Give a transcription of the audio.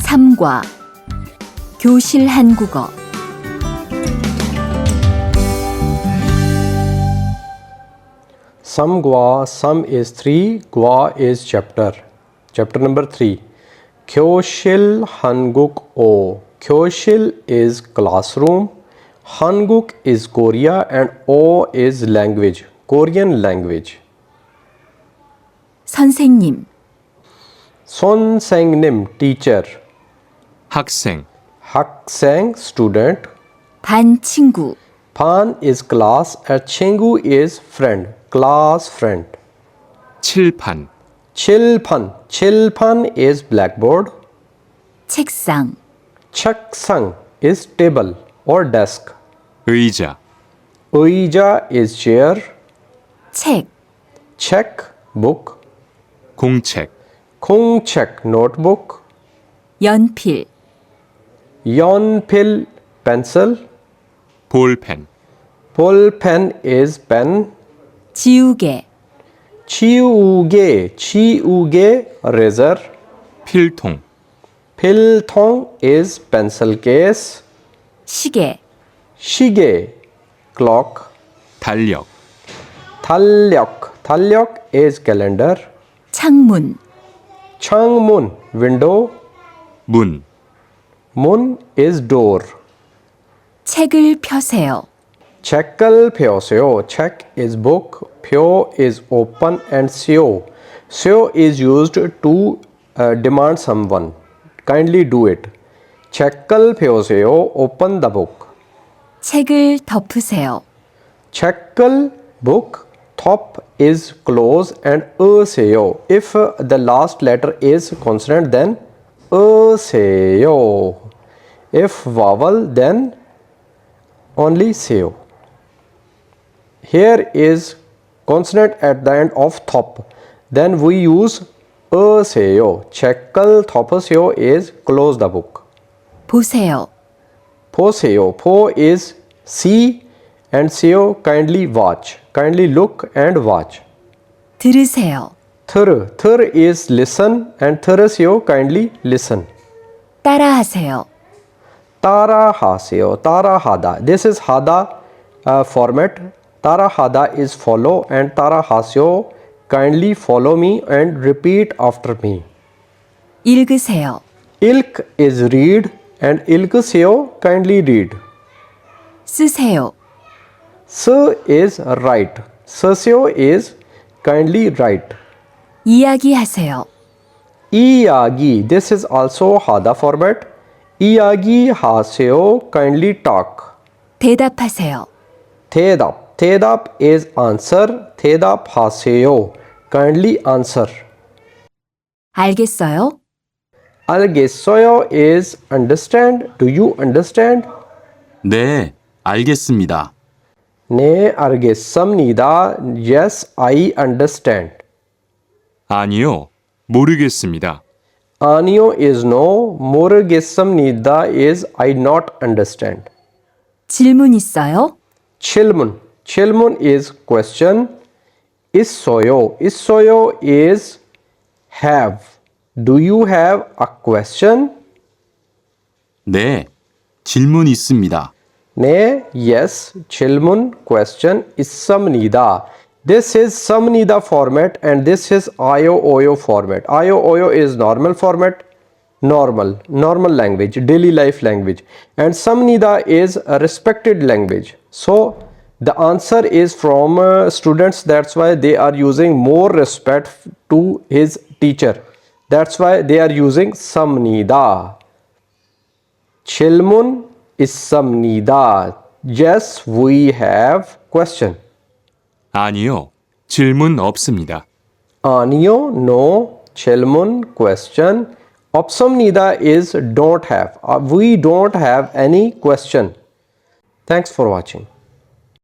3과 교실 한국어 Some gua, some is 3, gua is chapter. Chapter number 3. Kyoshil Hanguk O. Kyoshil is classroom, Hanguk is Korea and O is language, Korean language. 선생님 Son Sang-nim, teacher. 학생, Hak-sang, student. 반 친구 Pan is class and Chingu is friend, class friend. 칠판, Chilpan. Chilpan is blackboard. 책상 Chaksang is table or desk. 의자, Uija is chair. 책 Check, book. 공책, Kongchek, notebook. 연필 Yonpil, pencil. 볼펜, Pol pen is pen. 지우개 Chiuge, razor. 필통, Pilthong is pencil case. 시계 Shige, clock. 달력, Talyok is calendar. 창문 Changmun, window. 문, Mun is door. 책을 펴세요. Checkal pyoseo. Check is book. Pyo is open and seo. Seo is used to demand someone. Kindly do it. Checkal pyoseo. Open the book. 책을 덮으세요. Checkal book. Top is close and seo. If the last letter is consonant, then seo. If vowel, then only seo. Here is consonant at the end of top. Then we use seo. Checkal thopaseo is close the book. 보세요. Poseo. Po is see and seo kindly watch. Kindly look and watch. 들으세요. Thur is listen and thuraseo kindly listen. 따라하세요. Tara haseo. Tara hada. This is hada format. Tara hada is follow and tara haseo kindly follow me and repeat after me. 읽으세요. Ilk is read and ilkseo kindly read. 쓰세요. S is write. Saseo is kindly write. 이야기하세요. Iyagi. This is also hada format. Iyagi haseo kindly talk. 대답하세요. Thedap. Thedap is answer. Thedap haseo kindly answer. 알겠어요? Algesoyo is understand. Do you understand? 네, 알겠습니다. Ne argesamnida. Yes, I understand. 아니요, 모르겠습니다. Anio is no. Moragesamnida is I not understand. 질문 있어요? Chilmun. Chilmun is question. Issoyo. Issoyo is have. Do you have a question? 네, 질문 있습니다. Ne, yes. Chilmun, question. Issamnida. This is samnida format and this is io-oyo format. Io-oyo is normal format. Normal language, daily life language. And samnida is a respected language. So the answer is from students. That's why they are using more respect to his teacher. That's why they are using samnida. Chilmun is samnida. Yes, we have question. 아니요, 질문 없습니다. Anio, no. Chilmun, question. Opsamnida is don't have. We don't have any question. Thanks for watching.